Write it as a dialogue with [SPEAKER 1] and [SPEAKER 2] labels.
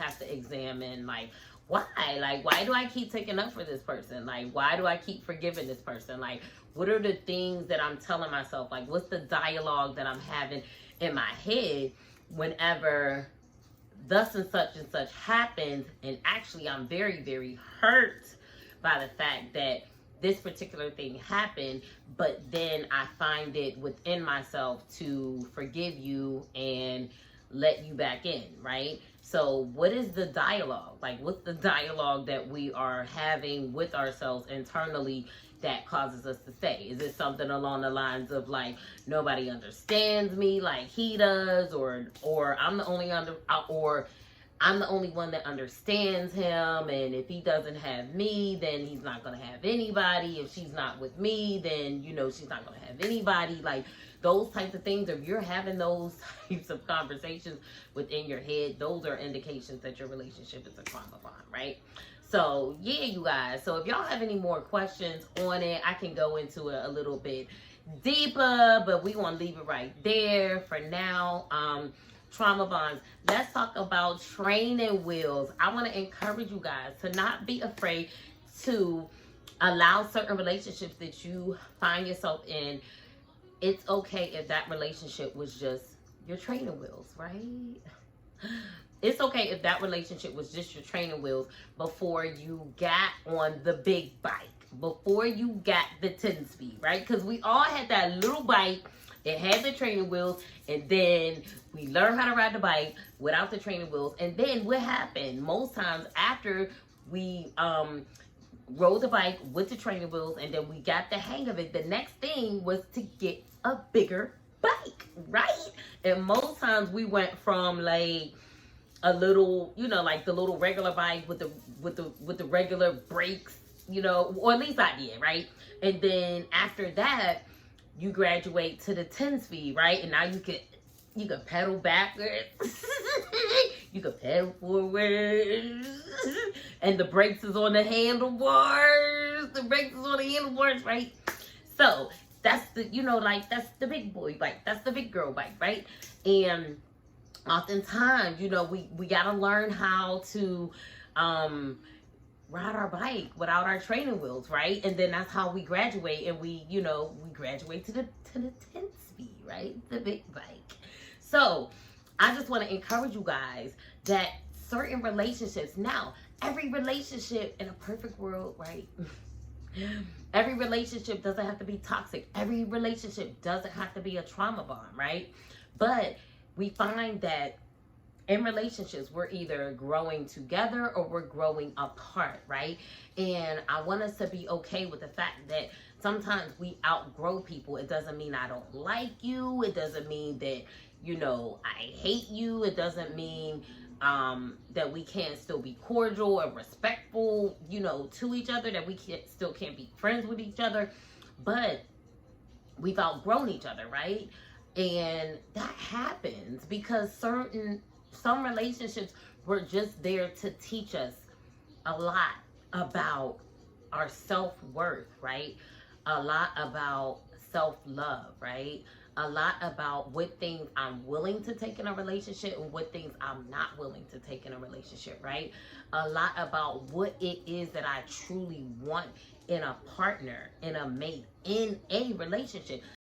[SPEAKER 1] have to examine, like, why? Like, why do I keep taking up for this person? Like, why do I keep forgiving this person? Like, what are the things that I'm telling myself? Like, what's the dialogue that I'm having in my head whenever thus and such happens? And actually, I'm very, very hurt by the fact that this particular thing happened, but then I find it within myself to forgive you and let you back in, right? So what is the dialogue? Like, what's the dialogue that we are having with ourselves internally that causes us to stay? Is it something along the lines of like, nobody understands me like he does, or I'm the only or I'm the only one that understands him, and if he doesn't have me, then he's not going to have anybody. If she's not with me, then, you know, she's not going to have anybody. Like, those types of things, if you're having those types of conversations within your head, those are indications that your relationship is a trauma bond, right? So, yeah, you guys. So, if y'all have any more questions on it, I can go into it a little bit deeper, but we want to leave it right there for now. Trauma bonds. Let's talk about training wheels. I want to encourage you guys to not be afraid to allow certain relationships that you find yourself in. It's okay if that relationship was just your training wheels, right? It's okay if that relationship was just your training wheels before you got on the big bike, before you got the 10-speed, right? Because we all had that little bike. It had the training wheels, and then we learned how to ride the bike without the training wheels. And then what happened? Most times after we rode the bike with the training wheels and then we got the hang of it, the next thing was to get a bigger bike, right? And most times we went from like a little, you know, like the little regular bike with the regular brakes, you know, or at least I did, right? And then after that, you graduate to the 10-speed, right? And now you can pedal backwards. You can pedal forward. And the brakes is on the handlebars. The brakes is on the handlebars, right? So that's the, you know, like, that's the big boy bike. That's the big girl bike, right? And oftentimes, you know, we got to learn how to ride our bike without our training wheels, right? And then that's how we graduate, and we, you know, we graduate to the 10-speed, right? The big bike. So I just want to encourage you guys that certain relationships, now, every relationship in a perfect world, right? Every relationship doesn't have to be toxic. Every relationship doesn't have to be a trauma bond, right? But we find that in relationships, we're either growing together or we're growing apart, right? And I want us to be okay with the fact that sometimes we outgrow people. It doesn't mean I don't like you. It doesn't mean that, you know, I hate you. It doesn't mean that we can't still be cordial and respectful, you know, to each other, that we still can't be friends with each other. But we've outgrown each other, right? And that happens because some relationships were just there to teach us a lot about our self-worth, right? A lot about self-love, right? A lot about what things I'm willing to take in a relationship and what things I'm not willing to take in a relationship, right? A lot about what it is that I truly want in a partner, in a mate, in a relationship.